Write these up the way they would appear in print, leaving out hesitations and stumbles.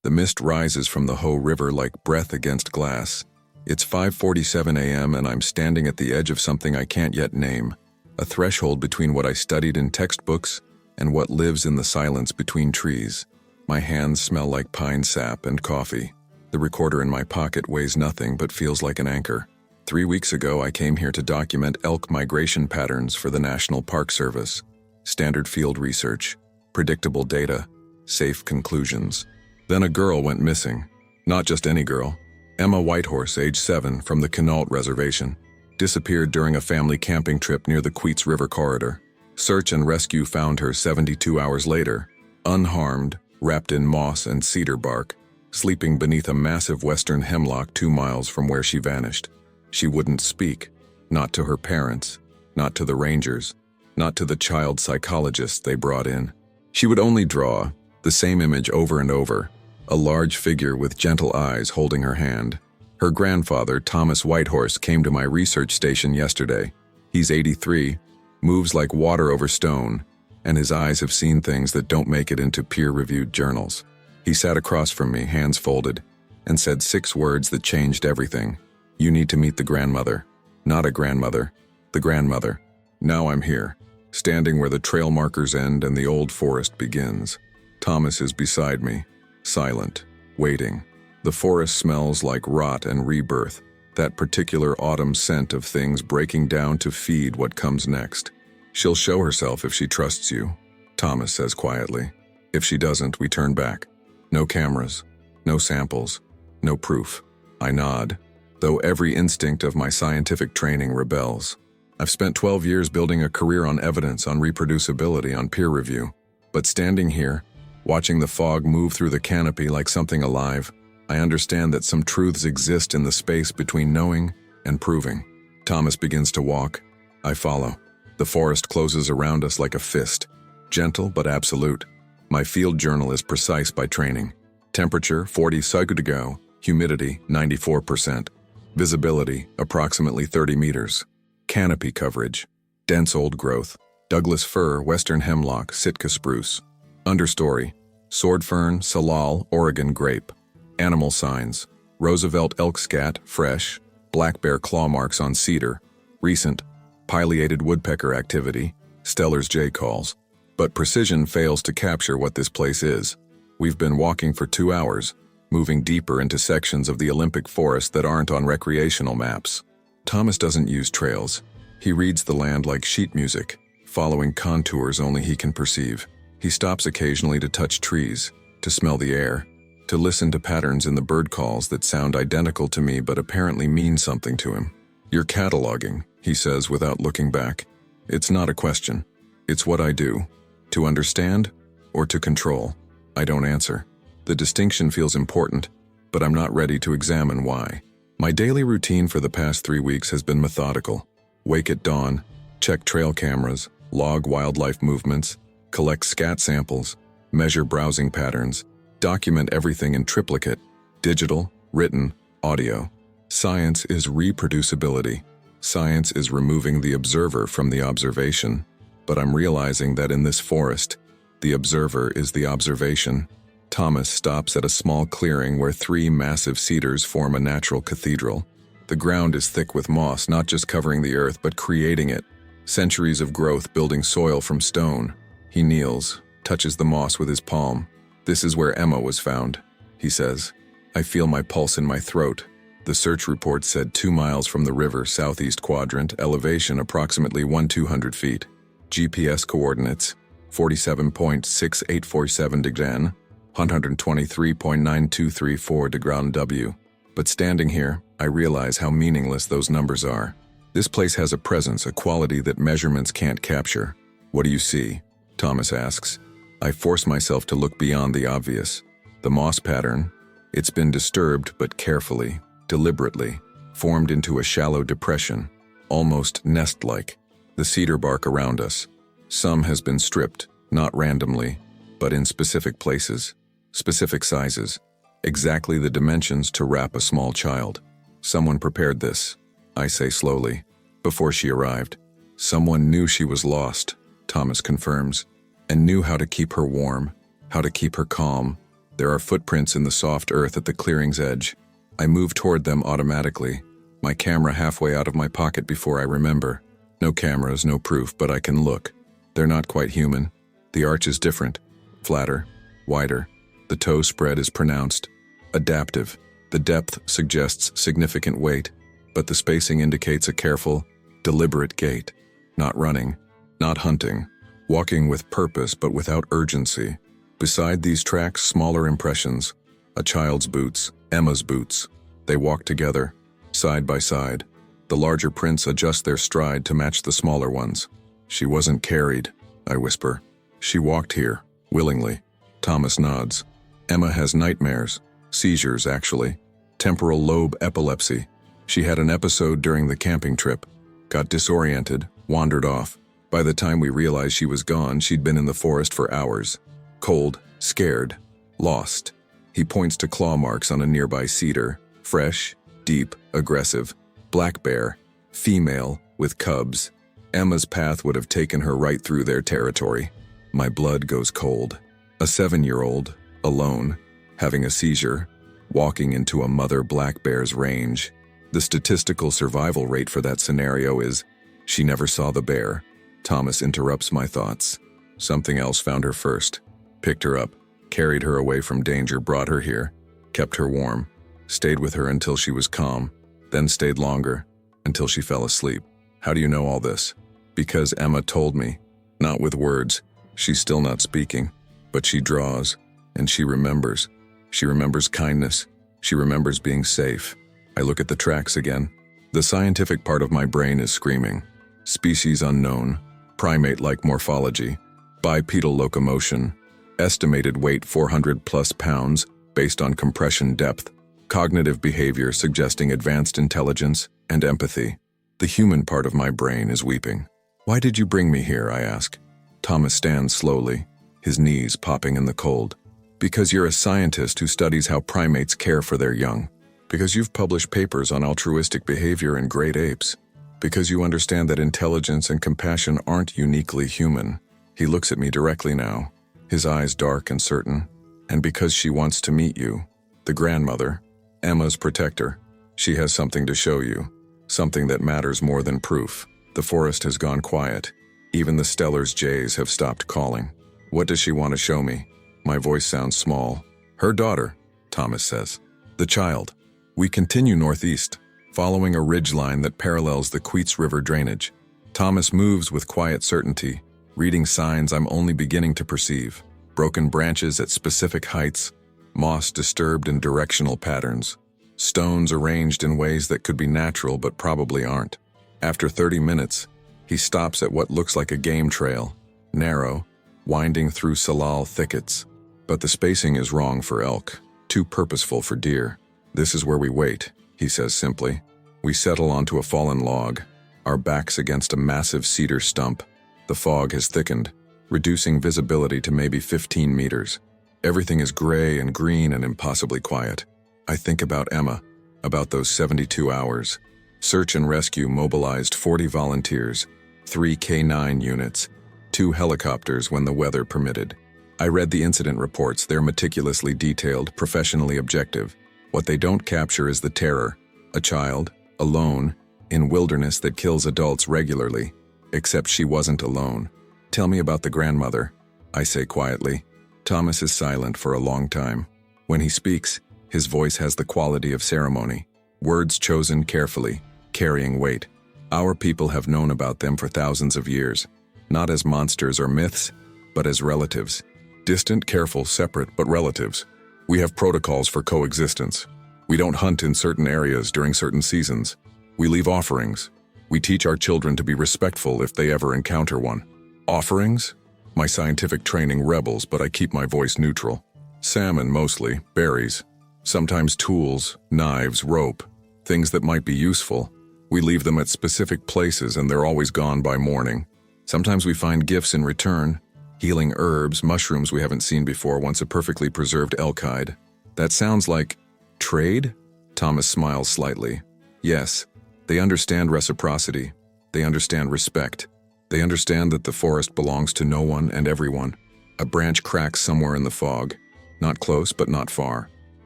The mist rises from the Ho River like breath against glass. It's 5:47 a.m. and I'm standing at the edge of something I can't yet name, a threshold between what I studied in textbooks and what lives in the silence between trees. My hands smell like pine sap and coffee. The recorder in my pocket weighs nothing but feels like an anchor. 3 weeks ago, I came here to document elk migration patterns for the National Park Service. Standard field research, predictable data, safe conclusions. Then a girl went missing. Not just any girl. Emma Whitehorse, age 7, from the Quinault Reservation, disappeared during a family camping trip near the Queets River corridor. Search and rescue found her 72 hours later, unharmed, wrapped in moss and cedar bark, sleeping beneath a massive western hemlock 2 miles from where she vanished. She wouldn't speak, not to her parents, not to the rangers, not to the child psychologists they brought in. She would only draw the same image over and over, a large figure with gentle eyes holding her hand. Her grandfather, Thomas Whitehorse, came to my research station yesterday. He's 83, moves like water over stone, and his eyes have seen things that don't make it into peer-reviewed journals. He sat across from me, hands folded, and said 6 words that changed everything. "You need to meet the grandmother." Not a grandmother, the grandmother. Now I'm here, standing where the trail markers end and the old forest begins. Thomas is beside me, silent, waiting. The forest smells like rot and rebirth, that particular autumn scent of things breaking down to feed what comes next. "She'll show herself if she trusts you," Thomas says quietly. "If she doesn't, we turn back. No cameras, no samples, no proof." I nod, though every instinct of my scientific training rebels. I've spent 12 years building a career on evidence, on reproducibility, on peer review. But standing here, watching the fog move through the canopy like something alive, I understand that some truths exist in the space between knowing and proving. Thomas begins to walk. I follow. The forest closes around us like a fist, gentle but absolute. My field journal is precise by training. Temperature 40 degrees, humidity 94%, visibility approximately 30 meters. Canopy coverage, dense old growth, Douglas fir, western hemlock, Sitka spruce. Understory, sword fern, salal, Oregon grape. Animal signs, Roosevelt elk scat, fresh, black bear claw marks on cedar. Recent, pileated woodpecker activity, Steller's jay calls. But precision fails to capture what this place is. We've been walking for 2 hours, moving deeper into sections of the Olympic forest that aren't on recreational maps. Thomas doesn't use trails. He reads the land like sheet music, following contours only he can perceive. He stops occasionally to touch trees, to smell the air, to listen to patterns in the bird calls that sound identical to me but apparently mean something to him. "You're cataloging," he says without looking back. "It's not a question. It's what I do. To understand or to control?" I don't answer. The distinction feels important, but I'm not ready to examine why. My daily routine for the past 3 weeks has been methodical. Wake at dawn, check trail cameras, log wildlife movements, collect scat samples, measure browsing patterns, document everything in triplicate, digital, written, audio. Science is reproducibility. Science is removing the observer from the observation. But I'm realizing that in this forest, the observer is the observation. Thomas stops at a small clearing where 3 massive cedars form a natural cathedral. The ground is thick with moss, not just covering the earth, but creating it. Centuries of growth building soil from stone. He kneels, touches the moss with his palm. "This is where Emma was found," he says. I feel my pulse in my throat. The search report said 2 miles from the river, southeast quadrant, elevation approximately 1,200 feet. GPS coordinates, 47.6847 degrees, 123.9234 degrees W. But standing here, I realize how meaningless those numbers are. This place has a presence, a quality that measurements can't capture. "What do you see?" Thomas asks. I force myself to look beyond the obvious. The moss pattern, it's been disturbed but carefully, deliberately, formed into a shallow depression, almost nest-like. The cedar bark around us. Some has been stripped, not randomly, but in specific places, specific sizes, exactly the dimensions to wrap a small child. Someone prepared this, I say slowly, before she arrived. Someone knew she was lost, Thomas confirms, and knew how to keep her warm, how to keep her calm, There are footprints in the soft earth at the clearing's edge. I move toward them automatically, my camera halfway out of my pocket before I remember. No cameras, no proof, but I can look. They're not quite human. The arch is different, flatter, wider. The toe spread is pronounced, adaptive. The depth suggests significant weight, but the spacing indicates a careful, deliberate gait. Not running, not hunting, walking with purpose but without urgency. Beside these tracks, smaller impressions. A child's boots, Emma's boots. They walk together, side by side. The larger prints adjust their stride to match the smaller ones. She wasn't carried, I whisper. She walked here, willingly. Thomas nods. Emma has nightmares, seizures actually, temporal lobe epilepsy. She had an episode during the camping trip, got disoriented, wandered off. By the time we realized she was gone, she'd been in the forest for hours. Cold, scared, lost. He points to claw marks on a nearby cedar, fresh, deep, aggressive. Black bear, female, with cubs. Emma's path would have taken her right through their territory. My blood goes cold. A 7-year-old, alone, having a seizure, walking into a mother black bear's range. The statistical survival rate for that scenario is, she never saw the bear. Thomas interrupts my thoughts. Something else found her first. Picked her up, carried her away from danger, brought her here, kept her warm, stayed with her until she was calm, then stayed longer, until she fell asleep. How do you know all this? Because Emma told me. Not with words. She's still not speaking. But she draws, and she remembers. She remembers kindness. She remembers being safe. I look at the tracks again. The scientific part of my brain is screaming. Species unknown. Primate-like morphology. Bipedal locomotion. Estimated weight 400+ pounds, based on compression depth. Cognitive behavior suggesting advanced intelligence and empathy. The human part of my brain is weeping. Why did you bring me here, I ask. Thomas stands slowly, his knees popping in the cold. Because you're a scientist who studies how primates care for their young. Because you've published papers on altruistic behavior in great apes. Because you understand that intelligence and compassion aren't uniquely human. He looks at me directly now, his eyes dark and certain. And because she wants to meet you, the grandmother, Emma's protector. She has something to show you, something that matters more than proof. The forest has gone quiet. Even the Stellar's jays have stopped calling. What does she want to show me? My voice sounds small. Her daughter, Thomas says. The child. We continue northeast, following a ridgeline that parallels the Queets River drainage. Thomas moves with quiet certainty, reading signs I'm only beginning to perceive. Broken branches at specific heights, moss disturbed in directional patterns, stones arranged in ways that could be natural but probably aren't. After 30 minutes, he stops at what looks like a game trail, narrow, winding through salal thickets. But the spacing is wrong for elk, too purposeful for deer. This is where we wait, he says simply. We settle onto a fallen log, our backs against a massive cedar stump. The fog has thickened, reducing visibility to maybe 15 meters. Everything is gray and green and impossibly quiet. I think about Emma, about those 72 hours. Search and rescue mobilized 40 volunteers, 3 K9 units, 2 helicopters when the weather permitted. I read the incident reports. They're meticulously detailed, professionally objective. What they don't capture is the terror. A child, alone, in wilderness that kills adults regularly. Except she wasn't alone. Tell me about the grandmother, I say quietly. Thomas is silent for a long time. When he speaks, his voice has the quality of ceremony. Words chosen carefully, carrying weight. Our people have known about them for thousands of years. Not as monsters or myths, but as relatives. Distant, careful, separate, but relatives. We have protocols for coexistence. We don't hunt in certain areas during certain seasons. We leave offerings. We teach our children to be respectful if they ever encounter one. Offerings? My scientific training rebels, but I keep my voice neutral. Salmon mostly, berries. Sometimes tools, knives, rope. Things that might be useful. We leave them at specific places and they're always gone by morning. Sometimes we find gifts in return. Healing herbs, mushrooms we haven't seen before, once a perfectly preserved elk hide. That sounds like trade? Thomas smiles slightly. Yes, they understand reciprocity. They understand respect. They understand that the forest belongs to no one and everyone. A branch cracks somewhere in the fog. Not close, but not far.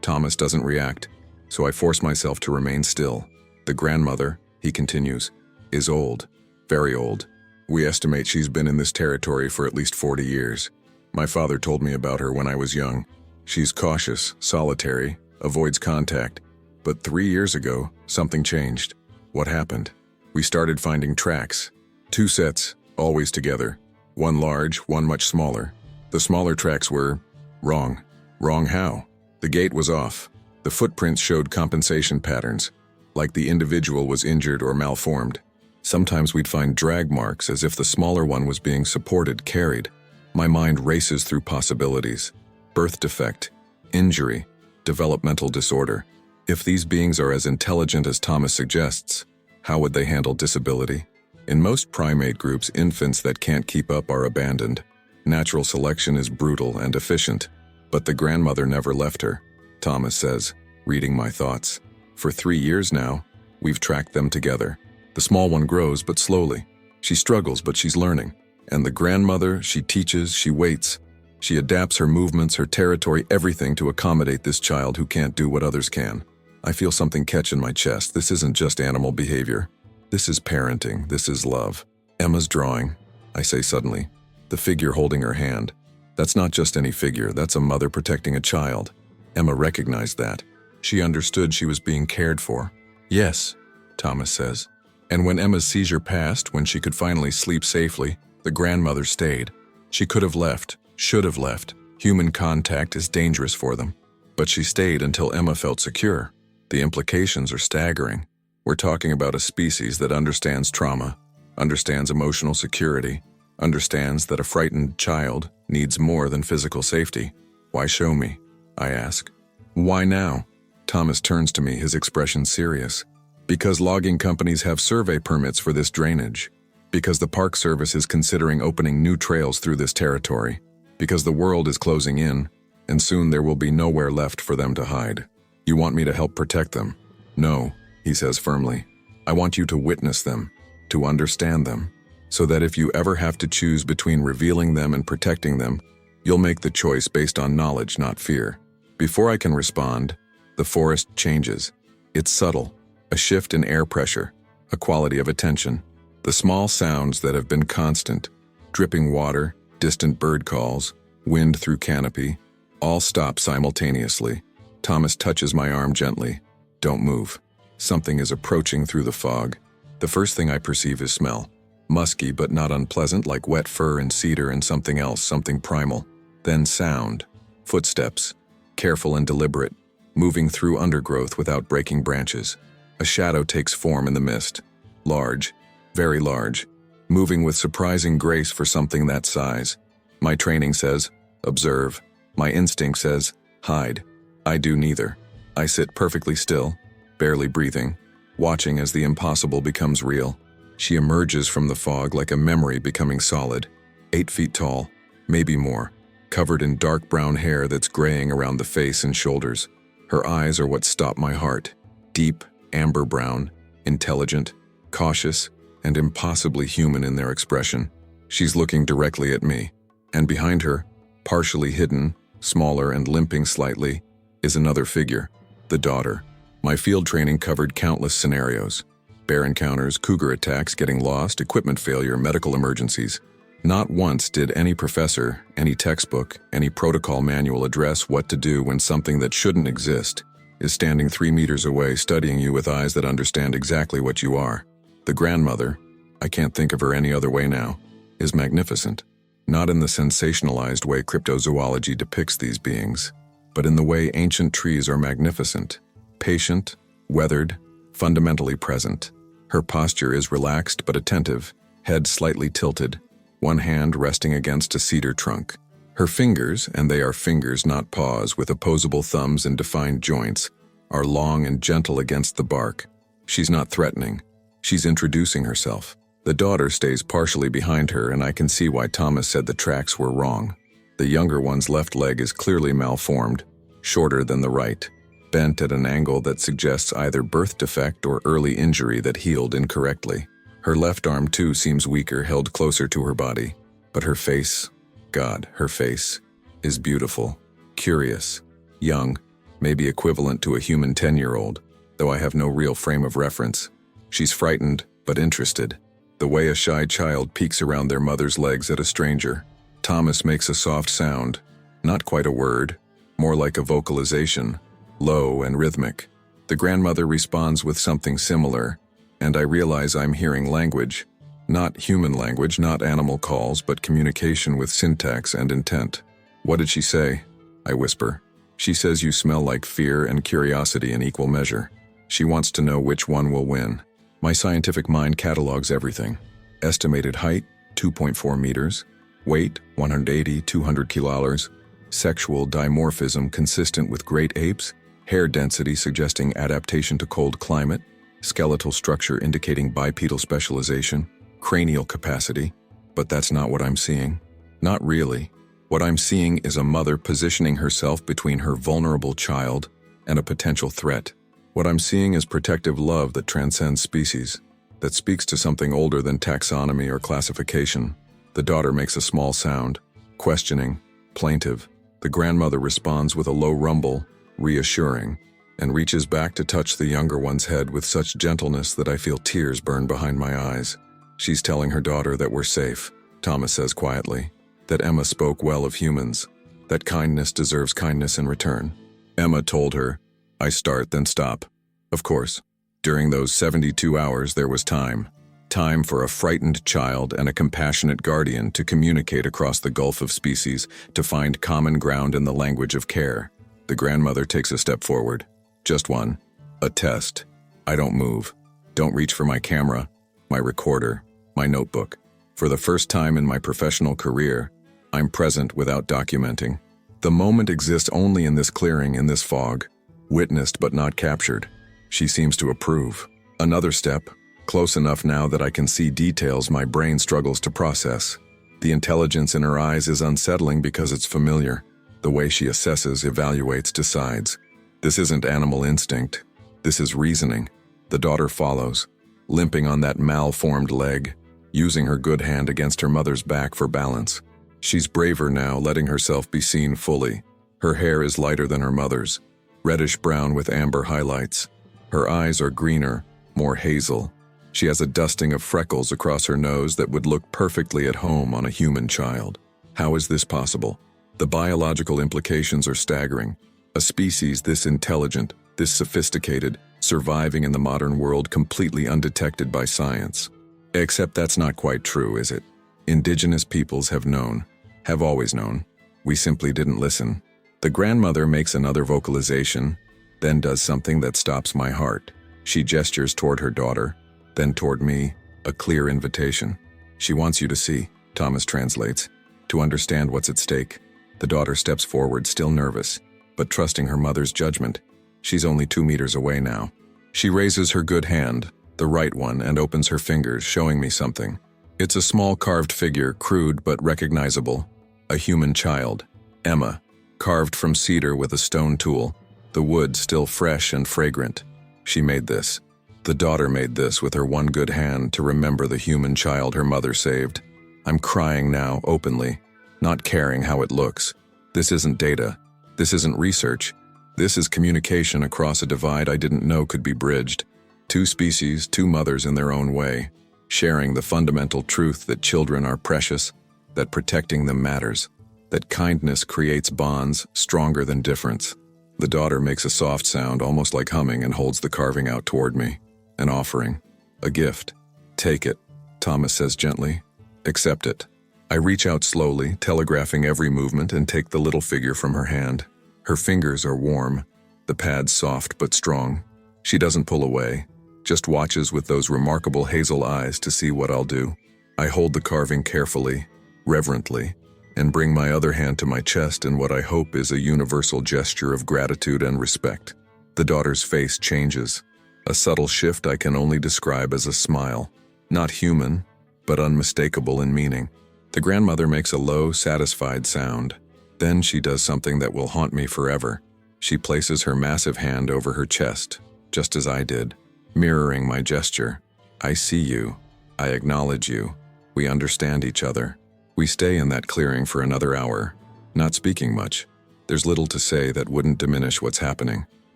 Thomas doesn't react, so I force myself to remain still. The grandmother, he continues, is old, very old. We estimate she's been in this territory for at least 40 years. My father told me about her when I was young. She's cautious, solitary, avoids contact. But 3 years ago, something changed. What happened? We started finding tracks. 2 sets, always together. One large, one much smaller. The smaller tracks were wrong. Wrong how? The gait was off. The footprints showed compensation patterns, like the individual was injured or malformed. Sometimes we'd find drag marks as if the smaller one was being supported, carried. My mind races through possibilities. Birth defect, injury, developmental disorder. If these beings are as intelligent as Thomas suggests, how would they handle disability? In most primate groups, infants that can't keep up are abandoned. Natural selection is brutal and efficient, but the grandmother never left her, Thomas says, reading my thoughts. For 3 years now, we've tracked them together. The small one grows, but slowly. She struggles, but she's learning. And the grandmother, she teaches, she waits. She adapts her movements, her territory, everything to accommodate this child who can't do what others can. I feel something catch in my chest. This isn't just animal behavior. This is parenting. This is love. Emma's drawing, I say suddenly. The figure holding her hand. That's not just any figure. That's a mother protecting a child. Emma recognized that. She understood she was being cared for. Yes, Thomas says. And when Emma's seizure passed, when she could finally sleep safely, the grandmother stayed. She could have left, should have left. Human contact is dangerous for them. But she stayed until Emma felt secure. The implications are staggering. We're talking about a species that understands trauma, understands emotional security, understands that a frightened child needs more than physical safety. Why show me? I ask. Why now? Thomas turns to me, his expression serious. Because logging companies have survey permits for this drainage. Because the Park Service is considering opening new trails through this territory. Because the world is closing in, and soon there will be nowhere left for them to hide. You want me to help protect them? No, he says firmly. I want you to witness them, to understand them, so that if you ever have to choose between revealing them and protecting them, you'll make the choice based on knowledge, not fear. Before I can respond, the forest changes. It's subtle, a shift in air pressure, a quality of attention. The small sounds that have been constant, dripping water, distant bird calls, wind through canopy, all stop simultaneously. Thomas touches my arm gently. Don't move. Something is approaching through the fog. The first thing I perceive is smell. Musky but not unpleasant, like wet fur and cedar and something else, something primal. Then sound. Footsteps. Careful and deliberate, moving through undergrowth without breaking branches. A shadow takes form in the mist. Large, very large, moving with surprising grace for something that size. My training says, observe. My instinct says, hide. I do neither. I sit perfectly still, barely breathing, watching as the impossible becomes real. She emerges from the fog like a memory becoming solid, 8 feet tall, maybe more, covered in dark brown hair that's graying around the face and shoulders. Her eyes are what stop my heart, deep, amber brown, intelligent, cautious, and impossibly human in their expression. She's looking directly at me, and behind her, partially hidden, smaller and limping slightly, is another figure, the daughter. My field training covered countless scenarios. Bear encounters, cougar attacks, getting lost, equipment failure, medical emergencies. Not once did any professor, any textbook, any protocol manual address what to do when something that shouldn't exist is standing 3 meters away, studying you with eyes that understand exactly what you are. The grandmother, I can't think of her any other way now, is magnificent. Not in the sensationalized way cryptozoology depicts these beings, but in the way ancient trees are magnificent, patient, weathered, fundamentally present. Her posture is relaxed but attentive, head slightly tilted, one hand resting against a cedar trunk. Her fingers, and they are fingers not paws with opposable thumbs and defined joints, are long and gentle against the bark. She's not threatening. She's introducing herself. The daughter stays partially behind her, and I can see why Thomas said the tracks were wrong. The younger one's left leg is clearly malformed, shorter than the right, bent at an angle that suggests either birth defect or early injury that healed incorrectly. Her left arm too seems weaker, held closer to her body. But her face, God, her face, is beautiful, curious, young, maybe equivalent to a human 10-year-old, though I have no real frame of reference. She's frightened, but interested, the way a shy child peeks around their mother's legs at a stranger. Thomas makes a soft sound, not quite a word, more like a vocalization, low and rhythmic. The grandmother responds with something similar, and I realize I'm hearing language. Not human language, not animal calls, but communication with syntax and intent. "What did she say?" I whisper. "She says you smell like fear and curiosity in equal measure. She wants to know which one will win." My scientific mind catalogs everything. Estimated height, 2.4 meters. Weight, 180, 200 kilos. Sexual dimorphism consistent with great apes. Hair density suggesting adaptation to cold climate. Skeletal structure indicating bipedal specialization. Cranial capacity. But that's not what I'm seeing. Not really. What I'm seeing is a mother positioning herself between her vulnerable child and a potential threat. What I'm seeing is protective love that transcends species, that speaks to something older than taxonomy or classification. The daughter makes a small sound, questioning, plaintive. The grandmother responds with a low rumble, reassuring, and reaches back to touch the younger one's head with such gentleness that I feel tears burn behind my eyes. She's telling her daughter that we're safe, Thomas says quietly, that Emma spoke well of humans, that kindness deserves kindness in return. Emma told her, I start then stop. Of course, during those 72 hours there was time. Time for a frightened child and a compassionate guardian to communicate across the gulf of species, to find common ground in the language of care. The grandmother takes a step forward. Just one. A test. I don't move. Don't reach for my camera, my recorder, my notebook. For the first time in my professional career, I'm present without documenting. The moment exists only in this clearing, in this fog. Witnessed but not captured. She seems to approve. Another step. Close enough now that I can see details my brain struggles to process. The intelligence in her eyes is unsettling because it's familiar. The way she assesses, evaluates, decides. This isn't animal instinct. This is reasoning. The daughter follows, limping on that malformed leg, using her good hand against her mother's back for balance. She's braver now, letting herself be seen fully. Her hair is lighter than her mother's, reddish-brown with amber highlights. Her eyes are greener, more hazel. She has a dusting of freckles across her nose that would look perfectly at home on a human child. How is this possible? The biological implications are staggering. A species this intelligent, this sophisticated, surviving in the modern world completely undetected by science. Except that's not quite true, is it? Indigenous peoples have known, have always known. We simply didn't listen. The grandmother makes another vocalization, then does something that stops my heart. She gestures toward her daughter, then toward me, a clear invitation. She wants you to see, Thomas translates, to understand what's at stake. The daughter steps forward, still nervous, but trusting her mother's judgment. She's only 2 meters away now. She raises her good hand, the right one, and opens her fingers, showing me something. It's a small carved figure, crude but recognizable. A human child, Emma, carved from cedar with a stone tool, the wood still fresh and fragrant. She made this. The daughter made this with her one good hand to remember the human child her mother saved. I'm crying now, openly, not caring how it looks. This isn't data. This isn't research. This is communication across a divide I didn't know could be bridged. 2 species, 2 mothers in their own way, sharing the fundamental truth that children are precious, that protecting them matters, that kindness creates bonds stronger than difference. The daughter makes a soft sound, almost like humming, and holds the carving out toward me. An offering. A gift. Take it, Thomas says gently. Accept it. I reach out slowly, telegraphing every movement, and take the little figure from her hand. Her fingers are warm, the pad soft but strong. She doesn't pull away, just watches with those remarkable hazel eyes to see what I'll do. I hold the carving carefully, reverently, and bring my other hand to my chest in what I hope is a universal gesture of gratitude and respect. The daughter's face changes, a subtle shift I can only describe as a smile. Not human, but unmistakable in meaning. The grandmother makes a low, satisfied sound. Then she does something that will haunt me forever. She places her massive hand over her chest, just as I did, mirroring my gesture. I see you. I acknowledge you. We understand each other. We stay in that clearing for another hour, not speaking much, There's little to say that wouldn't diminish what's happening.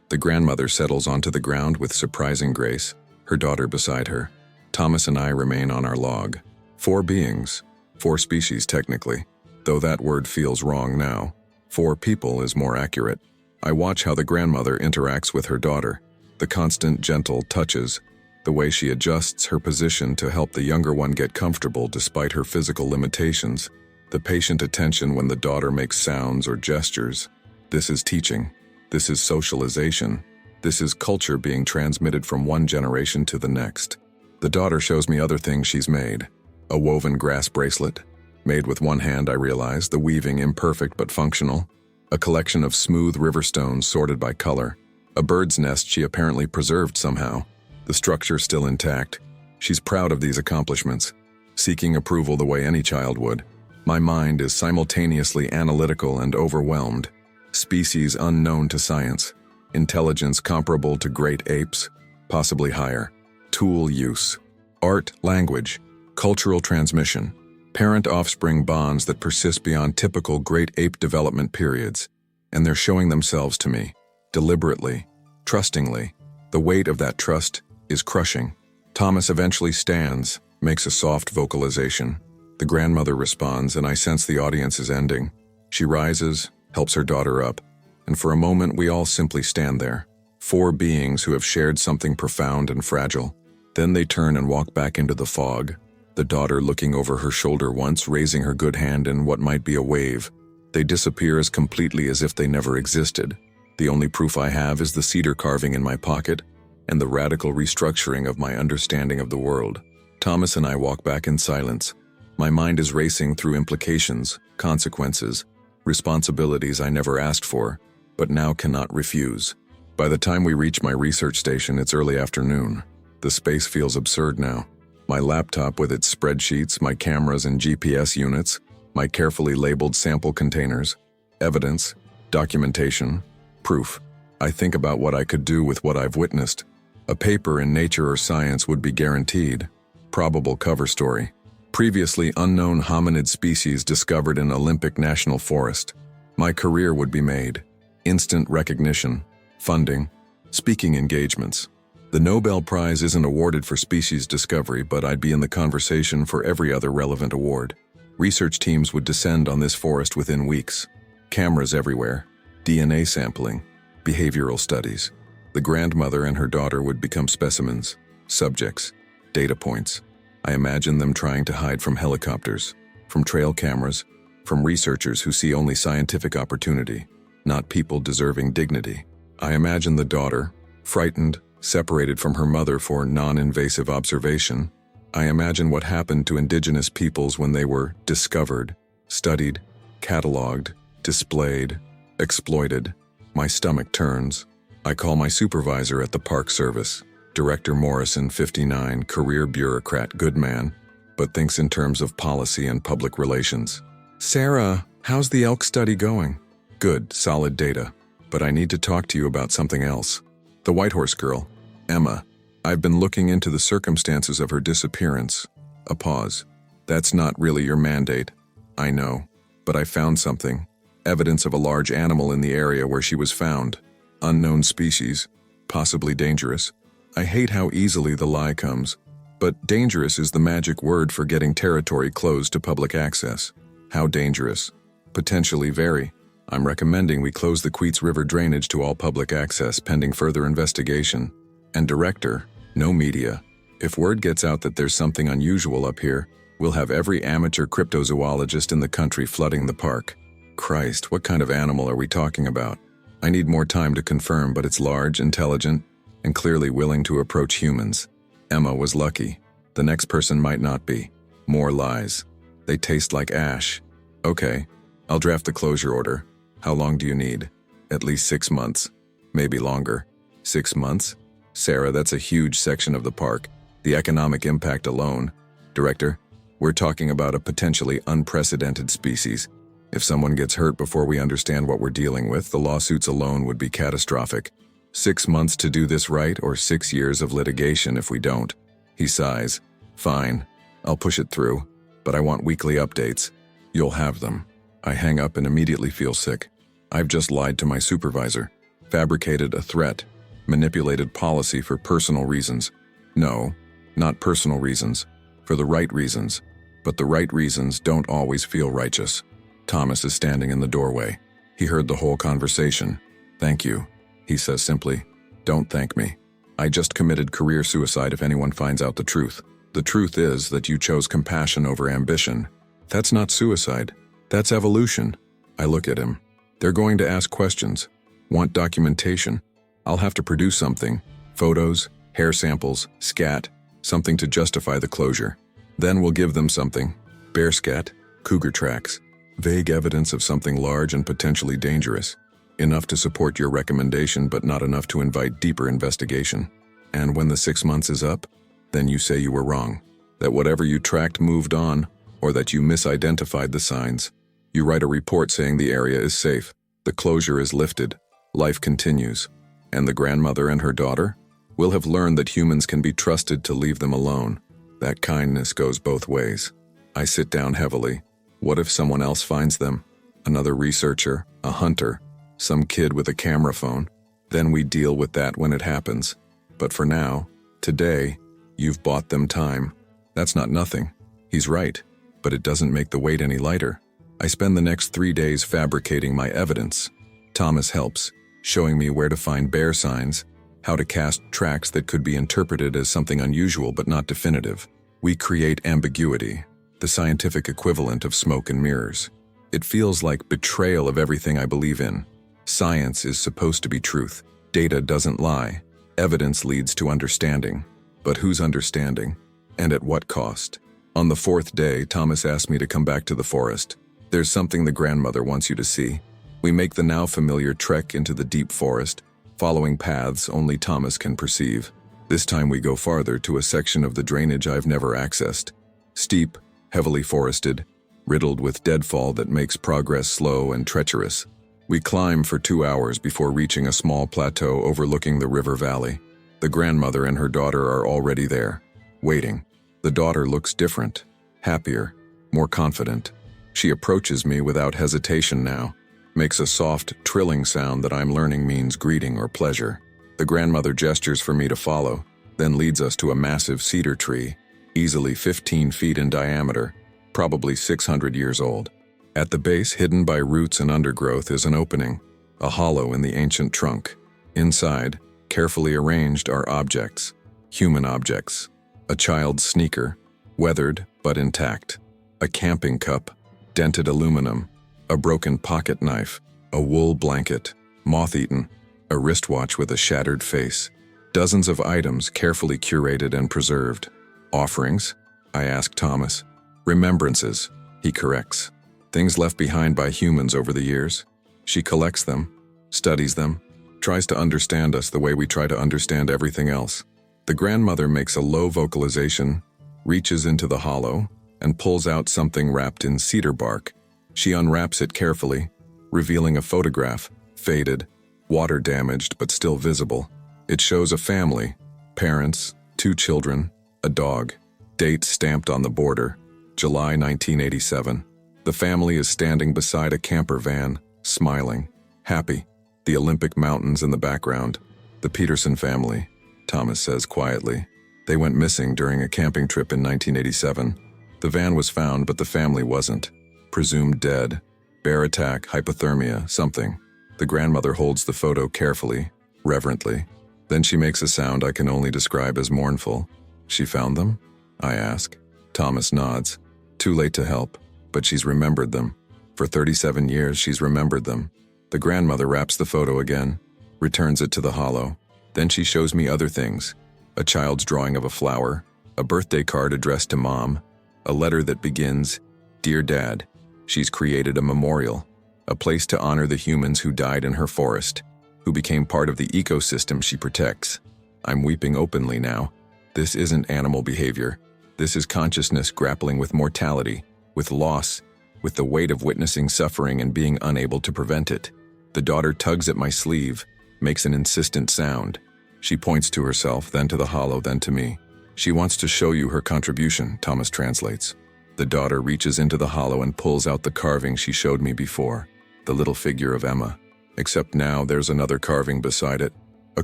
The grandmother settles onto the ground with surprising grace, her daughter beside her. Thomas and I remain on our log. 4 beings, 4 species technically, though that word feels wrong now. 4 people is more accurate. I watch how the grandmother interacts with her daughter, the constant gentle touches, the way she adjusts her position to help the younger one get comfortable despite her physical limitations, the patient attention when the daughter makes sounds or gestures. This is teaching. This is socialization. This is culture being transmitted from one generation to the next. The daughter shows me other things she's made. A woven grass bracelet. Made with one hand, I realize, the weaving imperfect but functional. A collection of smooth river stones sorted by color. A bird's nest she apparently preserved somehow. The structure still intact. She's proud of these accomplishments, seeking approval the way any child would. My mind is simultaneously analytical and overwhelmed. Species unknown to science. Intelligence comparable to great apes, possibly higher. Tool use. Art, language. Cultural transmission. Parent-offspring bonds that persist beyond typical great ape development periods. And they're showing themselves to me, deliberately, trustingly. The weight of that trust is crushing. Thomas eventually stands, makes a soft vocalization. The grandmother responds, and I sense the audience is ending. She rises, helps her daughter up, and for a moment we all simply stand there. 4 beings who have shared something profound and fragile. Then they turn and walk back into the fog, the daughter looking over her shoulder once, raising her good hand in what might be a wave. They disappear as completely as if they never existed. The only proof I have is the cedar carving in my pocket and the radical restructuring of my understanding of the world. Thomas and I walk back in silence. My mind is racing through implications, consequences, responsibilities I never asked for, but now cannot refuse. By the time we reach my research station, it's early afternoon. The space feels absurd now. My laptop with its spreadsheets, my cameras and GPS units, my carefully labeled sample containers, evidence, documentation, proof. I think about what I could do with what I've witnessed. A paper in Nature or Science would be guaranteed. Probable cover story. Previously unknown hominid species discovered in Olympic National Forest. My career would be made. Instant recognition, funding, speaking engagements. The Nobel Prize isn't awarded for species discovery, but I'd be in the conversation for every other relevant award. Research teams would descend on this forest within weeks. Cameras everywhere, DNA sampling, behavioral studies. The grandmother and her daughter would become specimens, subjects, data points. I imagine them trying to hide from helicopters, from trail cameras, from researchers who see only scientific opportunity, not people deserving dignity. I imagine the daughter, frightened, separated from her mother for non-invasive observation. I imagine what happened to indigenous peoples when they were discovered, studied, cataloged, displayed, exploited. My stomach turns. I call my supervisor at the Park Service, Director Morrison, 59, career bureaucrat, good man, but thinks in terms of policy and public relations. Sarah, how's the elk study going? Good, solid data, but I need to talk to you about something else. The Whitehorse girl, Emma. I've been looking into the circumstances of her disappearance. A pause. That's not really your mandate. I know, but I found something. Evidence of a large animal in the area where she was found. Unknown species, possibly dangerous. I hate how easily the lie comes, but dangerous is the magic word for getting territory closed to public access. How dangerous? Potentially very. I'm recommending we close the Queets River drainage to all public access pending further investigation. And director, no media. If word gets out that there's something unusual up here, we'll have every amateur cryptozoologist in the country flooding the park. Christ, what kind of animal are we talking about? I need more time to confirm, but it's large, intelligent, and clearly willing to approach humans. Emma was lucky. The next person might not be. More lies. They taste like ash. Okay, I'll draft the closure order. How long do you need? At least 6 months. Maybe longer. 6 months? Sarah, that's a huge section of the park. The economic impact alone. Director, we're talking about a potentially unprecedented species. If someone gets hurt before we understand what we're dealing with, the lawsuits alone would be catastrophic. 6 months to do this right, or 6 years of litigation if we don't. He sighs. Fine, I'll push it through, but I want weekly updates. You'll have them. I hang up and immediately feel sick. I've just lied to my supervisor, fabricated a threat, manipulated policy for personal reasons. No, not personal reasons, for the right reasons. But the right reasons don't always feel righteous. Thomas is standing in the doorway. He heard the whole conversation. "Thank you," he says simply. "Don't thank me. I just committed career suicide if anyone finds out the truth. The truth is that you chose compassion over ambition. That's not suicide. That's evolution." I look at him. "They're going to ask questions, want documentation. I'll have to produce something. Photos, hair samples, scat, something to justify the closure. Then we'll give them something. Bear scat, cougar tracks, vague evidence of something large and potentially dangerous. Enough to support your recommendation, but not enough to invite deeper investigation. And when the 6 months is up, then you say you were wrong, that whatever you tracked moved on, or that you misidentified the signs. You write a report saying the area is safe, the closure is lifted, life continues. And the grandmother and her daughter will have learned that humans can be trusted to leave them alone. That kindness goes both ways." I sit down heavily. What if someone else finds them? Another researcher, a hunter, some kid with a camera phone? Then we deal with that when it happens. But for now, today, you've bought them time. That's not nothing. He's right, but it doesn't make the weight any lighter. I spend the next 3 days fabricating my evidence. Thomas helps, showing me where to find bear signs, how to cast tracks that could be interpreted as something unusual but not definitive. We create ambiguity, the scientific equivalent of smoke and mirrors. It feels like betrayal of everything I believe in. Science is supposed to be truth. Data doesn't lie. Evidence leads to understanding. But whose understanding? And at what cost? On the 4th day, Thomas asked me to come back to the forest. "There's something the grandmother wants you to see." We make the now familiar trek into the deep forest, following paths only Thomas can perceive. This time we go farther to a section of the drainage I've never accessed. Steep, heavily forested, riddled with deadfall that makes progress slow and treacherous. We climb for 2 hours before reaching a small plateau overlooking the river valley. The grandmother and her daughter are already there, waiting. The daughter looks different, happier, more confident. She approaches me without hesitation now, makes a soft, trilling sound that I'm learning means greeting or pleasure. The grandmother gestures for me to follow, then leads us to a massive cedar tree, easily 15 feet in diameter, probably 600 years old. At the base, hidden by roots and undergrowth, is an opening, a hollow in the ancient trunk. Inside, carefully arranged, are objects, human objects. A child's sneaker, weathered but intact. A camping cup, dented aluminum. A broken pocket knife, a wool blanket, moth-eaten. A wristwatch with a shattered face. Dozens of items carefully curated and preserved. Offerings? I ask Thomas. Remembrances, he corrects. Things left behind by humans over the years. She collects them, studies them, tries to understand us the way we try to understand everything else. The grandmother makes a low vocalization, reaches into the hollow, and pulls out something wrapped in cedar bark. She unwraps it carefully, revealing a photograph, faded, water-damaged but still visible. It shows a family, parents, 2 children, a dog. Date stamped on the border, July 1987. The family is standing beside a camper van, smiling, happy. The Olympic Mountains in the background. The Peterson family, Thomas says quietly. They went missing during a camping trip in 1987. The van was found, but the family wasn't. Presumed dead. Bear attack, hypothermia, something. The grandmother holds the photo carefully, reverently. Then she makes a sound I can only describe as mournful. "She found them?" I ask. Thomas nods. Too late to help, but she's remembered them. For 37 years, she's remembered them. The grandmother wraps the photo again, returns it to the hollow. Then she shows me other things. A child's drawing of a flower, a birthday card addressed to Mom, a letter that begins, "Dear Dad." She's created a memorial, a place to honor the humans who died in her forest, who became part of the ecosystem she protects. I'm weeping openly now. This isn't animal behavior. This is consciousness grappling with mortality, with loss, with the weight of witnessing suffering and being unable to prevent it. The daughter tugs at my sleeve, makes an insistent sound. She points to herself, then to the hollow, then to me. "She wants to show you her contribution," Thomas translates. The daughter reaches into the hollow and pulls out the carving she showed me before. the little figure of Emma. Except now there's another carving beside it, a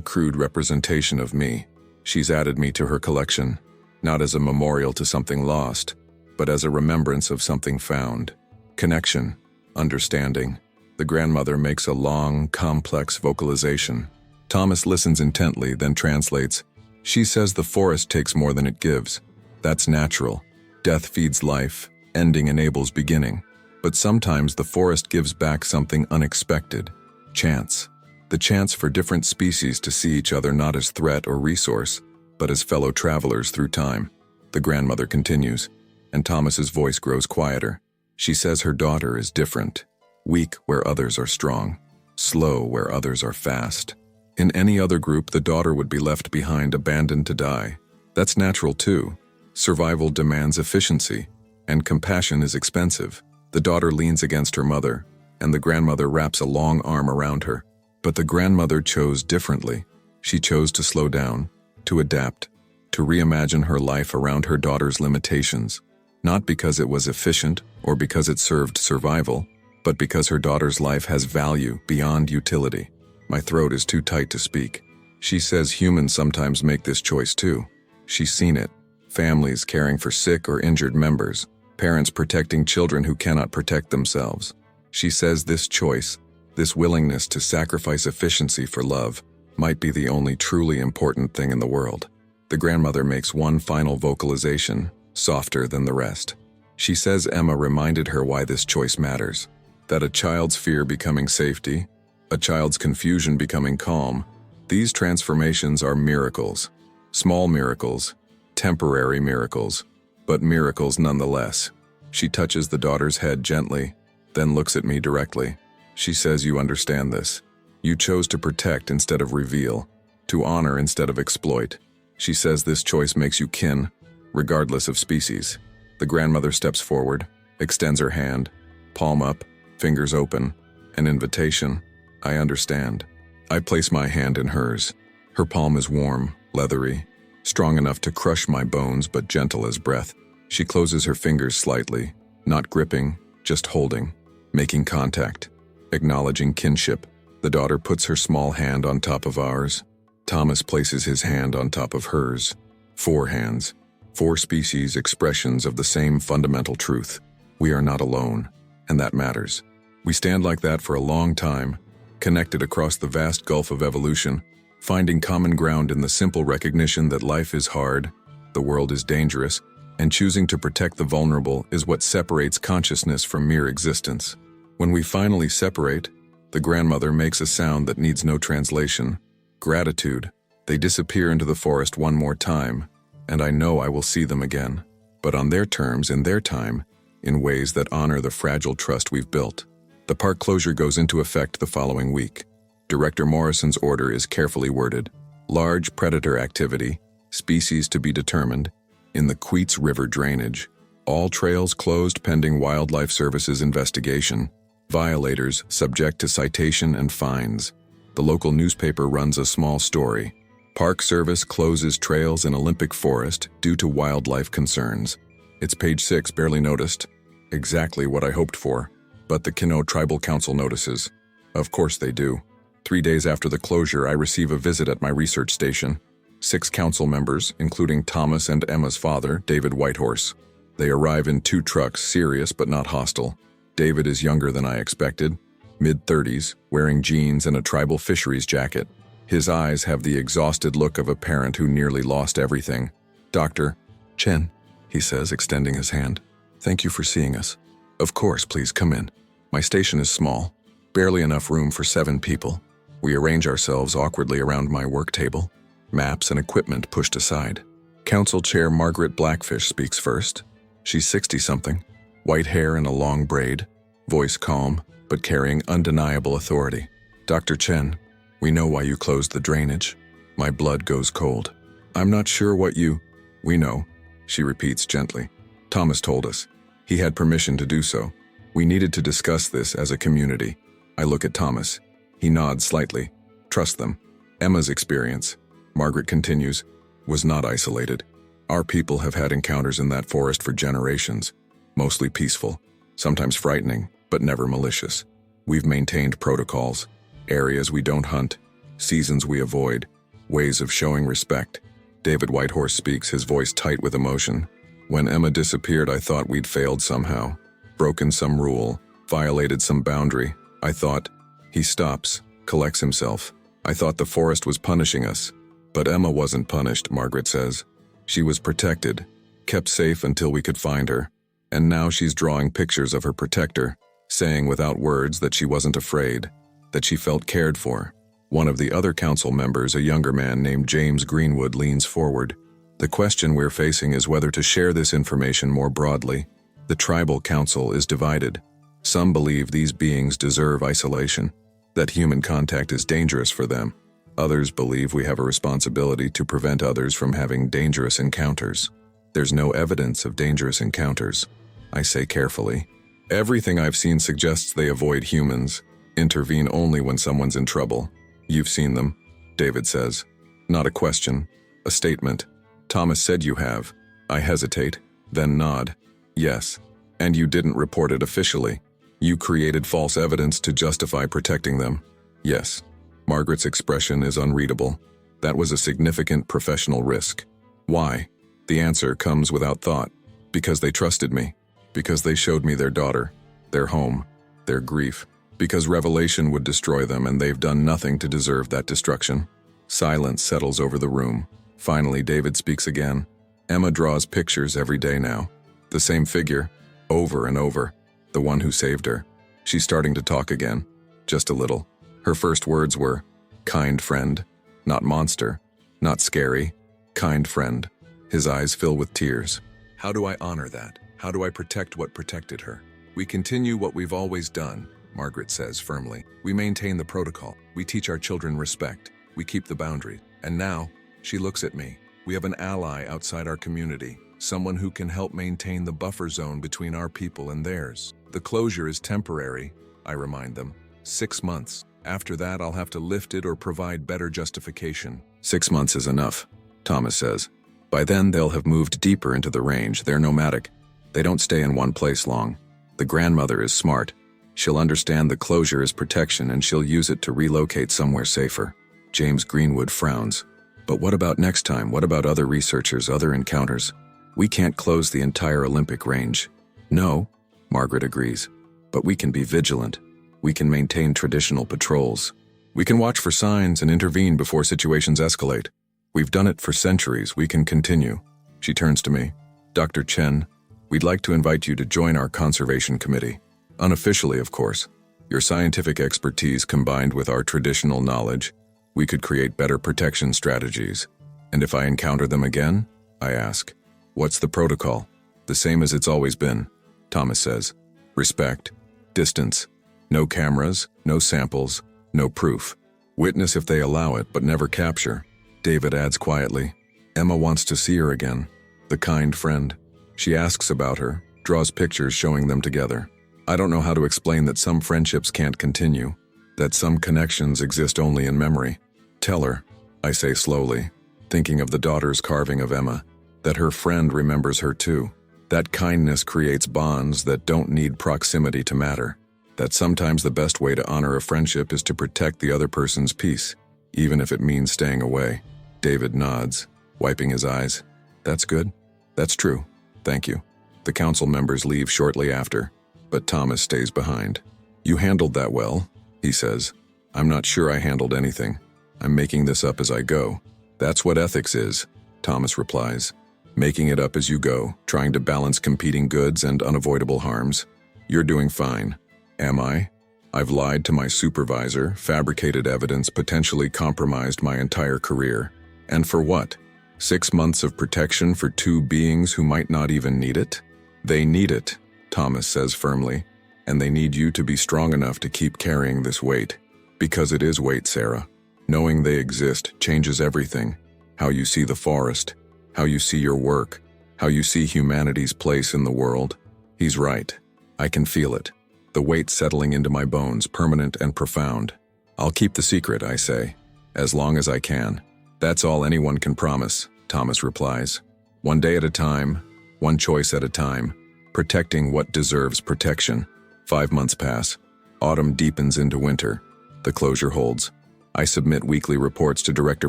crude representation of me. She's added me to her collection, not as a memorial to something lost, but as a remembrance of something found. Connection, understanding. The grandmother makes a long, complex vocalization. Thomas listens intently, then translates. She says the forest takes more than it gives. That's natural. Death feeds life, ending enables beginning. But sometimes the forest gives back something unexpected. Chance. The chance for different species to see each other not as threat or resource, but as fellow travelers through time. The grandmother continues, and Thomas's voice grows quieter. She says her daughter is different. Weak where others are strong. Slow where others are fast. In any other group, the daughter would be left behind, abandoned to die. That's natural too. Survival demands efficiency, and compassion is expensive. The daughter leans against her mother, and the grandmother wraps a long arm around her. But the grandmother chose differently. She chose to slow down, to adapt, to reimagine her life around her daughter's limitations. Not because it was efficient or because it served survival, but because her daughter's life has value beyond utility. My throat is too tight to speak. She says humans sometimes make this choice too. She's seen it. Families caring for sick or injured members. Parents protecting children who cannot protect themselves. She says this choice, this willingness to sacrifice efficiency for love, might be the only truly important thing in the world. The grandmother makes one final vocalization, softer than the rest. She says Emma reminded her why this choice matters. That a child's fear becoming safety, a child's confusion becoming calm, these transformations are miracles. Small miracles, temporary miracles, but miracles nonetheless. She touches the daughter's head gently, then looks at me directly. She says, "You understand this. You chose to protect instead of reveal, to honor instead of exploit." She says this choice makes you kin, regardless of species. The grandmother steps forward, extends her hand, palm up, fingers open, an invitation. I understand. I place my hand in hers. Her palm is warm, leathery, strong enough to crush my bones but gentle as breath. She closes her fingers slightly, not gripping, just holding, making contact, acknowledging kinship. The daughter puts her small hand on top of ours. Thomas places his hand on top of hers. 4 hands, 4 species, expressions of the same fundamental truth. We are not alone, and that matters. We stand like that for a long time, connected across the vast gulf of evolution, finding common ground in the simple recognition that life is hard, the world is dangerous, and choosing to protect the vulnerable is what separates consciousness from mere existence. When we finally separate, the grandmother makes a sound that needs no translation. Gratitude. They disappear into the forest one more time, and I know I will see them again, but on their terms, in their time, in ways that honor the fragile trust we've built. The park closure goes into effect the following week. Director Morrison's order is carefully worded. Large predator activity, species to be determined, in the Queets River drainage. All trails closed pending Wildlife Services investigation. Violators subject to citation and fines. The local newspaper runs a small story. Park Service closes trails in Olympic Forest due to wildlife concerns. It's page 6, barely noticed. Exactly what I hoped for. But the Kino Tribal Council notices. Of course they do. 3 days after the closure, I receive a visit at my research station. 6 council members, including Thomas and Emma's father, David Whitehorse. They arrive in 2 trucks, serious but not hostile. David is younger than I expected, mid-30s, wearing jeans and a tribal fisheries jacket. His eyes have the exhausted look of a parent who nearly lost everything. "Dr. Chen," he says, extending his hand. "Thank you for seeing us." "Of course, please come in. My station is small, barely enough room for 7 people. We arrange ourselves awkwardly around my work table, maps and equipment pushed aside. Council Chair Margaret Blackfish speaks first. She's 60-something, white hair in a long braid, voice calm, but carrying undeniable authority. "Dr. Chen, we know why you closed the drainage." My blood goes cold. "I'm not sure what you—" "We know," she repeats gently. "Thomas told us. He had permission to do so. We needed to discuss this as a community." I look at Thomas. He nods slightly. "Trust them." Emma's experience, Margaret continues, was not isolated. Our people have had encounters in that forest for generations, mostly peaceful, sometimes frightening, but never malicious. We've maintained protocols, areas we don't hunt, seasons we avoid, ways of showing respect. David Whitehorse speaks, his voice tight with emotion. When Emma disappeared, I thought we'd failed somehow, broken some rule, violated some boundary. I thought. He stops, collects himself. I thought the forest was punishing us. But Emma wasn't punished, Margaret says. She was protected, kept safe until we could find her. And now she's drawing pictures of her protector, saying without words that she wasn't afraid, that she felt cared for. One of the other council members, a younger man named James Greenwood, leans forward. The question we're facing is whether to share this information more broadly. The tribal council is divided. Some believe these beings deserve isolation, that human contact is dangerous for them. Others believe we have a responsibility to prevent others from having dangerous encounters. There's no evidence of dangerous encounters, I say carefully. Everything I've seen suggests they avoid humans, intervene only when someone's in trouble. You've seen them, David says. Not a question, a statement. Thomas said you have. I hesitate, then nod. Yes. And you didn't report it officially. You created false evidence to justify protecting them. Yes. Margaret's expression is unreadable. That was a significant professional risk. Why? The answer comes without thought. Because they trusted me. Because they showed me their daughter, their home, their grief. Because revelation would destroy them, and they've done nothing to deserve that destruction. Silence settles over the room. Finally, David speaks again. Emma draws pictures every day now. The same figure, over and over. The one who saved her. She's starting to talk again. Just a little. Her first words were, kind friend. Not monster. Not scary. Kind friend. His eyes fill with tears. How do I honor that? How do I protect what protected her? We continue what we've always done, Margaret says firmly. We maintain the protocol. We teach our children respect. We keep the boundary. And now, she looks at me. We have an ally outside our community, someone who can help maintain the buffer zone between our people and theirs. The closure is temporary, I remind them. 6 months. After that, I'll have to lift it or provide better justification. 6 months is enough, Thomas says. By then, they'll have moved deeper into the range. They're nomadic. They don't stay in one place long. The grandmother is smart. She'll understand the closure is protection, and she'll use it to relocate somewhere safer. James Greenwood frowns. But what about next time? What about other researchers, other encounters? We can't close the entire Olympic range. No, Margaret agrees. But we can be vigilant. We can maintain traditional patrols. We can watch for signs and intervene before situations escalate. We've done it for centuries. We can continue. She turns to me. Dr. Chen, we'd like to invite you to join our conservation committee. Unofficially, of course. Your scientific expertise combined with our traditional knowledge, we could create better protection strategies. And if I encounter them again, I ask, what's the protocol? The same as it's always been, Thomas says. Respect, distance, no cameras, no samples, no proof. Witness if they allow it, but never capture. David adds quietly, Emma wants to see her again. The kind friend. She asks about her, draws pictures showing them together. I don't know how to explain that some friendships can't continue, that some connections exist only in memory. Tell her, I say slowly, thinking of the daughter's carving of Emma, that her friend remembers her too. That kindness creates bonds that don't need proximity to matter. That sometimes the best way to honor a friendship is to protect the other person's peace, even if it means staying away. David nods, wiping his eyes. That's good. That's true. Thank you. The council members leave shortly after, but Thomas stays behind. You handled that well, he says. I'm not sure I handled anything. I'm making this up as I go. That's what ethics is, Thomas replies. Making it up as you go, trying to balance competing goods and unavoidable harms. You're doing fine. Am I? I've lied to my supervisor, fabricated evidence, potentially compromised my entire career. And for what? 6 months of protection for 2 beings who might not even need it? They need it, Thomas says firmly, and they need you to be strong enough to keep carrying this weight. Because it is weight, Sarah. Knowing they exist changes everything. How you see the forest, how you see your work, how you see humanity's place in the world. He's right. I can feel it. The weight settling into my bones, permanent and profound. I'll keep the secret, I say, as long as I can. That's all anyone can promise, Thomas replies. 1 day at a time, 1 choice at a time, protecting what deserves protection. 5 months pass. Autumn deepens into winter. The closure holds. I submit weekly reports to Director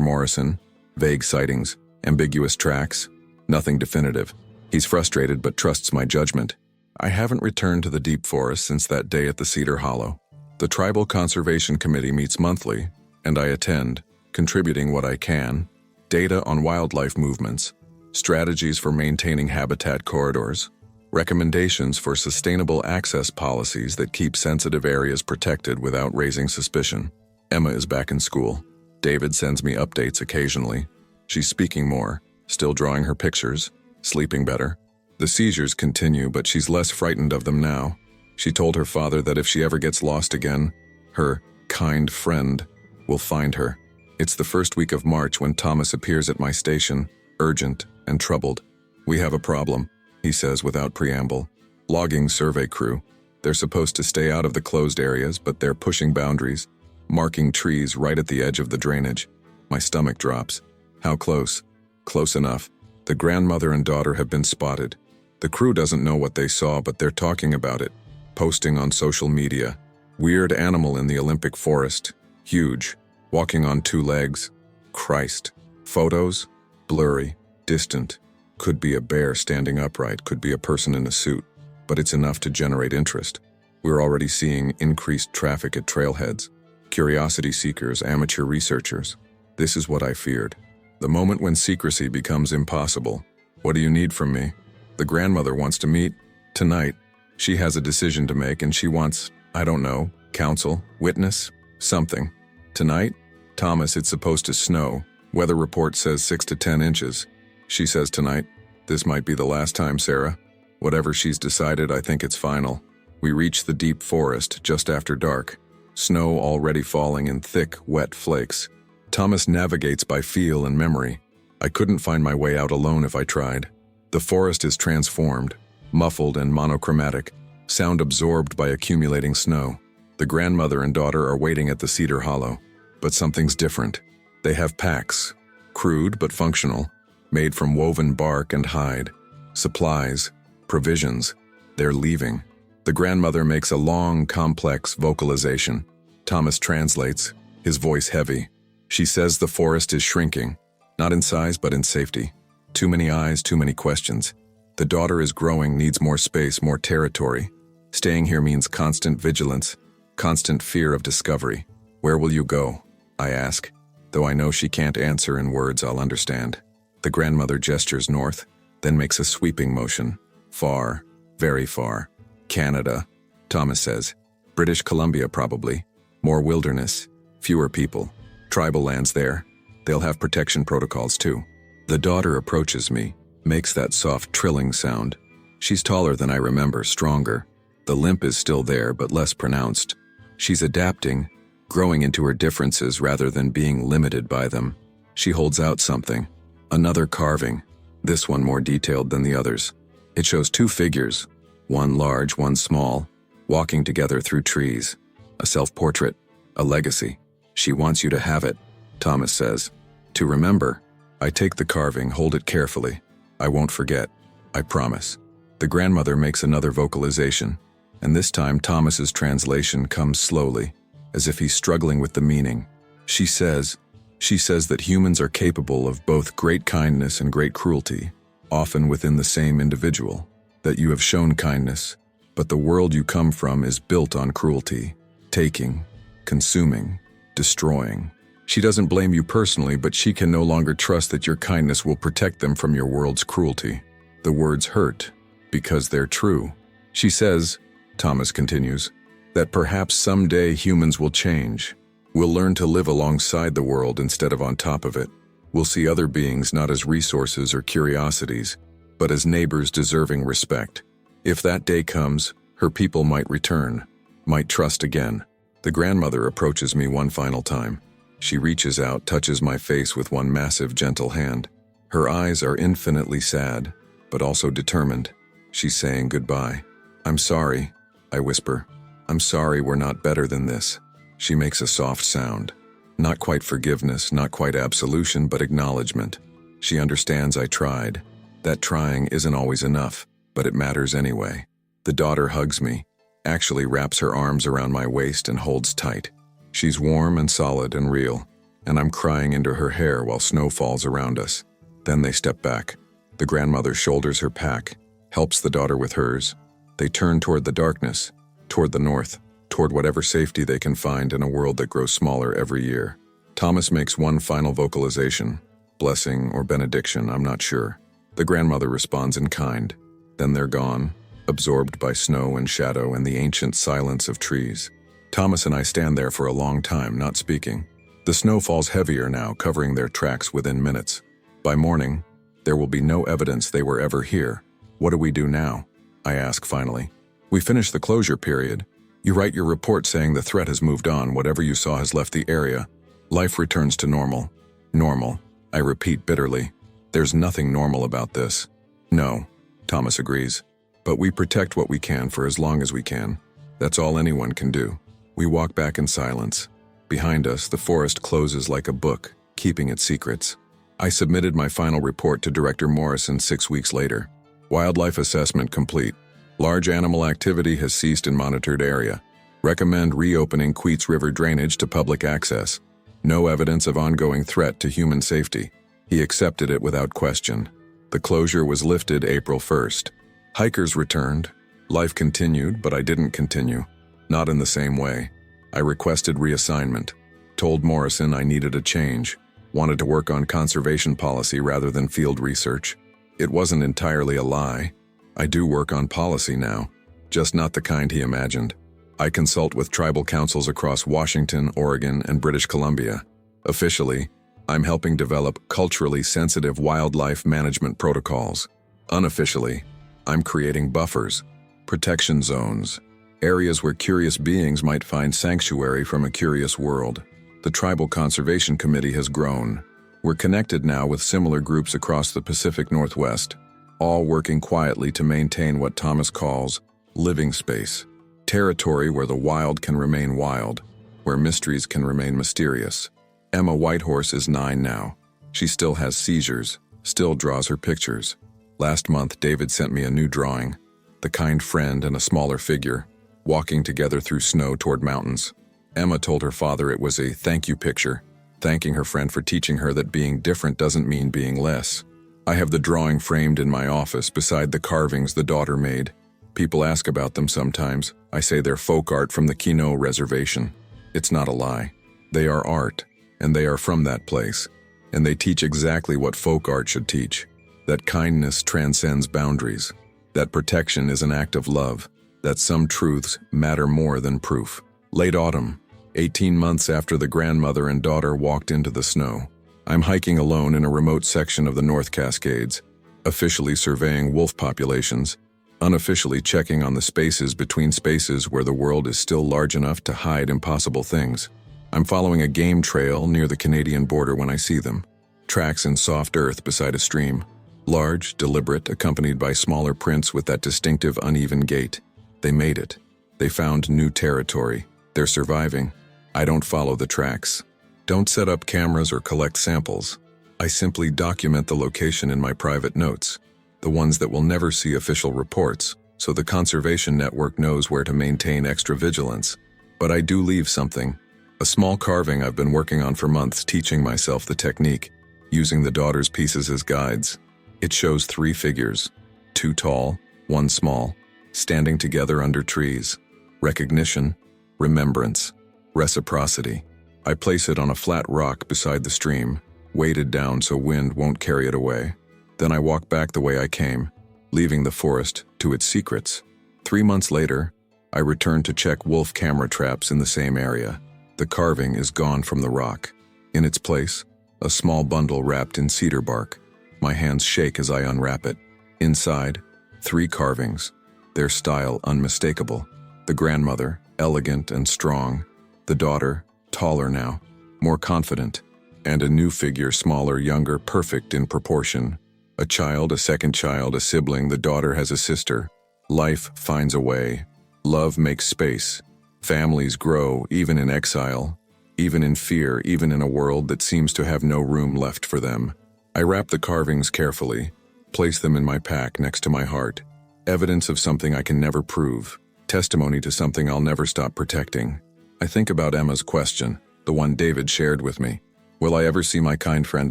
Morrison. Vague sightings, ambiguous tracks, nothing definitive. He's frustrated but trusts my judgment. I haven't returned to the deep forest since that day at the Cedar Hollow. The Tribal Conservation Committee meets monthly, and I attend, contributing what I can, data on wildlife movements, strategies for maintaining habitat corridors, recommendations for sustainable access policies that keep sensitive areas protected without raising suspicion. Emma is back in school. David sends me updates occasionally. She's speaking more, still drawing her pictures, sleeping better. The seizures continue, but she's less frightened of them now. She told her father that if she ever gets lost again, her kind friend will find her. It's the first week of March when Thomas appears at my station, urgent and troubled. "We have a problem," he says without preamble. "Logging survey crew. They're supposed to stay out of the closed areas, but they're pushing boundaries, marking trees right at the edge of the drainage." My stomach drops. How close? Close enough. The grandmother and daughter have been spotted. The crew doesn't know what they saw, but they're talking about it, posting on social media. Weird animal in the Olympic forest. Huge. Walking on two legs. Christ. Photos? Blurry. Distant. Could be a bear standing upright, could be a person in a suit. But it's enough to generate interest. We're already seeing increased traffic at trailheads. Curiosity seekers, amateur researchers. This is what I feared. The moment when secrecy becomes impossible. "What do you need from me?" The grandmother wants to meet. Tonight. She has a decision to make and she wants, I don't know, counsel, witness, something. Tonight? "Thomas, it's supposed to snow. Weather report says 6 to 10 inches. She says tonight, "This might be the last time, Sarah." Whatever she's decided, I think it's final. We reach the deep forest just after dark. Snow already falling in thick, wet flakes. Thomas navigates by feel and memory. I couldn't find my way out alone if I tried. The forest is transformed, muffled and monochromatic, sound absorbed by accumulating snow. The grandmother and daughter are waiting at the Cedar Hollow. But something's different. They have packs, crude but functional, made from woven bark and hide. Supplies, provisions. They're leaving. The grandmother makes a long, complex vocalization. Thomas translates, his voice heavy. She says the forest is shrinking, not in size but in safety. Too many eyes, too many questions. The daughter is growing, needs more space, more territory. Staying here means constant vigilance, constant fear of discovery. "Where will you go?" I ask, though I know she can't answer in words I'll understand. The grandmother gestures north, then makes a sweeping motion. "Far, very far. Canada," Thomas says. "British Columbia probably. More wilderness, fewer people. Tribal lands there. They'll have protection protocols too." The daughter approaches me, makes that soft trilling sound. She's taller than I remember, stronger. The limp is still there, but less pronounced. She's adapting, growing into her differences rather than being limited by them. She holds out something. Another carving, this one more detailed than the others. It shows two figures, one large, one small, walking together through trees. A self-portrait, a legacy. "She wants you to have it," Thomas says. "To remember." I take the carving, hold it carefully. "I won't forget. I promise." The grandmother makes another vocalization, and this time Thomas's translation comes slowly, as if he's struggling with the meaning. She says that humans are capable of both great kindness and great cruelty, often within the same individual. That you have shown kindness, but the world you come from is built on cruelty, taking, consuming, destroying. She doesn't blame you personally, but she can no longer trust that your kindness will protect them from your world's cruelty. The words hurt, because they're true. She says, Thomas continues, that perhaps someday humans will change. We'll learn to live alongside the world instead of on top of it. We'll see other beings not as resources or curiosities, but as neighbors deserving respect. If that day comes, her people might return, might trust again. The grandmother approaches me one final time. She reaches out, touches my face with one massive, gentle hand. Her eyes are infinitely sad, but also determined. She's saying goodbye. "I'm sorry," I whisper. "I'm sorry we're not better than this." She makes a soft sound. Not quite forgiveness, not quite absolution, but acknowledgement. She understands I tried. That trying isn't always enough, but it matters anyway. The daughter hugs me. actually wraps her arms around my waist and holds tight. She's warm and solid and real, and I'm crying into her hair while snow falls around us. Then they step back. The grandmother shoulders her pack, helps the daughter with hers. They turn toward the darkness, toward the north, toward whatever safety they can find in a world that grows smaller every year. Thomas makes one final vocalization, blessing or benediction, I'm not sure. The grandmother responds in kind. Then they're gone, absorbed by snow and shadow and the ancient silence of trees. Thomas and I stand there for a long time, not speaking. The snow falls heavier now, covering their tracks within minutes. By morning, there will be no evidence they were ever here. What do we do now? I ask finally. We finish the closure period. You write your report saying the threat has moved on, whatever you saw has left the area. Life returns to normal. Normal, I repeat bitterly. There's nothing normal about this. No, Thomas agrees. But we protect what we can for as long as we can. That's all anyone can do. We walk back in silence. Behind us, the forest closes like a book, keeping its secrets. I submitted my final report to Director Morrison 6 weeks later. Wildlife assessment complete. Large animal activity has ceased in monitored area. Recommend reopening Queets River drainage to public access. No evidence of ongoing threat to human safety. He accepted it without question. The closure was lifted April 1st. Hikers returned. Life continued, but I didn't continue. Not in the same way. I requested reassignment. Told Morrison I needed a change. Wanted to work on conservation policy rather than field research. It wasn't entirely a lie. I do work on policy now, just not the kind he imagined. I consult with tribal councils across Washington, Oregon, and British Columbia. Officially, I'm helping develop culturally sensitive wildlife management protocols. Unofficially, I'm creating buffers, protection zones, areas where curious beings might find sanctuary from a curious world. The Tribal Conservation Committee has grown. We're connected now with similar groups across the Pacific Northwest, all working quietly to maintain what Thomas calls living space, territory where the wild can remain wild, where mysteries can remain mysterious. Emma Whitehorse is 9 now. She still has seizures, still draws her pictures. Last month, David sent me a new drawing, the kind friend and a smaller figure, walking together through snow toward mountains. Emma told her father it was a thank you picture, thanking her friend for teaching her that being different doesn't mean being less. I have the drawing framed in my office beside the carvings the daughter made. People ask about them sometimes. I say they're folk art from the Kino Reservation. It's not a lie. They are art, and they are from that place. And they teach exactly what folk art should teach. That kindness transcends boundaries. That protection is an act of love. That some truths matter more than proof. Late autumn, 18 months after the grandmother and daughter walked into the snow. I'm hiking alone in a remote section of the North Cascades, officially surveying wolf populations, unofficially checking on the spaces between spaces where the world is still large enough to hide impossible things. I'm following a game trail near the Canadian border when I see them. Tracks in soft earth beside a stream. Large, deliberate, accompanied by smaller prints with that distinctive uneven gait. They made it. They found new territory. They're surviving. I don't follow the tracks. Don't set up cameras or collect samples. I simply document the location in my private notes, the ones that will never see official reports, so the conservation network knows where to maintain extra vigilance. But I do leave something. A small carving I've been working on for months, teaching myself the technique, using the daughter's pieces as guides. It shows 3 figures, 2 tall, 1 small, standing together under trees. Recognition, remembrance, reciprocity. I place it on a flat rock beside the stream, weighted down so wind won't carry it away. Then I walk back the way I came, leaving the forest to its secrets. 3 months later, I return to check wolf camera traps in the same area. The carving is gone from the rock. In its place, a small bundle wrapped in cedar bark. My hands shake as I unwrap it. Inside, 3 carvings, their style unmistakable. The grandmother, elegant and strong. The daughter, taller now, more confident. And a new figure, smaller, younger, perfect in proportion. A child, a second child, a sibling. The daughter has a sister. Life finds a way. Love makes space. Families grow, even in exile, even in fear, even in a world that seems to have no room left for them. I wrap the carvings carefully, place them in my pack next to my heart. Evidence of something I can never prove. testimony to something I'll never stop protecting. I think about Emma's question, the one David shared with me. Will I ever see my kind friend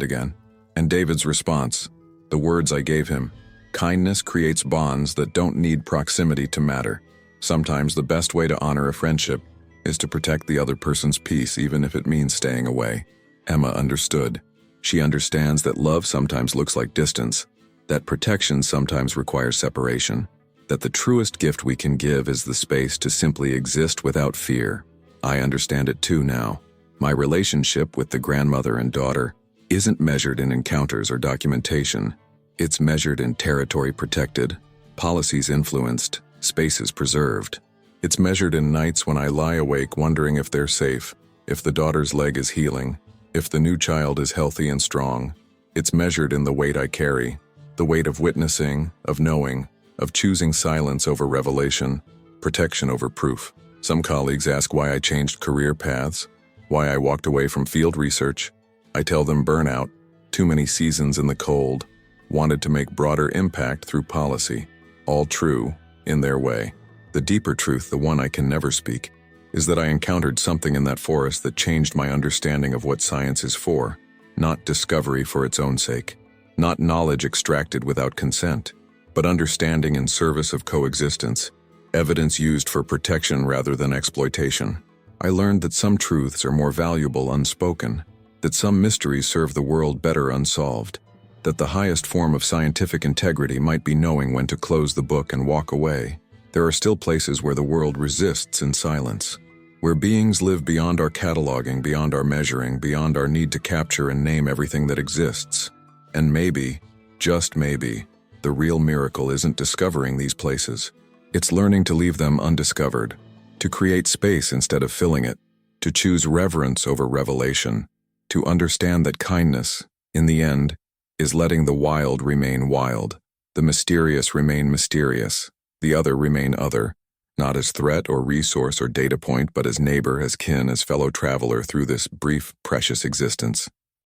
again? And David's response, the words I gave him. Kindness creates bonds that don't need proximity to matter. Sometimes the best way to honor a friendship is to protect the other person's peace, even if it means staying away. Emma understood. She understands that love sometimes looks like distance, that protection sometimes requires separation, that the truest gift we can give is the space to simply exist without fear. I understand it too now. My relationship with the grandmother and daughter isn't measured in encounters or documentation. It's measured in territory protected, policies influenced, spaces preserved. It's measured in nights when I lie awake wondering if they're safe, if the daughter's leg is healing, if the new child is healthy and strong. It's measured in the weight I carry, the weight of witnessing, of knowing, of choosing silence over revelation, protection over proof. Some colleagues ask why I changed career paths, why I walked away from field research. I tell them burnout, too many seasons in the cold, wanted to make broader impact through policy. All true, in their way. The deeper truth, the one I can never speak, is that I encountered something in that forest that changed my understanding of what science is for, not discovery for its own sake, not knowledge extracted without consent, but understanding in service of coexistence, evidence used for protection rather than exploitation. I learned that some truths are more valuable unspoken, that some mysteries serve the world better unsolved, that the highest form of scientific integrity might be knowing when to close the book and walk away. There are still places where the world resists in silence, where beings live beyond our cataloging, beyond our measuring, beyond our need to capture and name everything that exists. And maybe, just maybe, the real miracle isn't discovering these places. It's learning to leave them undiscovered, to create space instead of filling it, to choose reverence over revelation, to understand that kindness, in the end, is letting the wild remain wild, the mysterious remain mysterious, the other remain other, not as threat or resource or data point, but as neighbor, as kin, as fellow traveler through this brief, precious existence.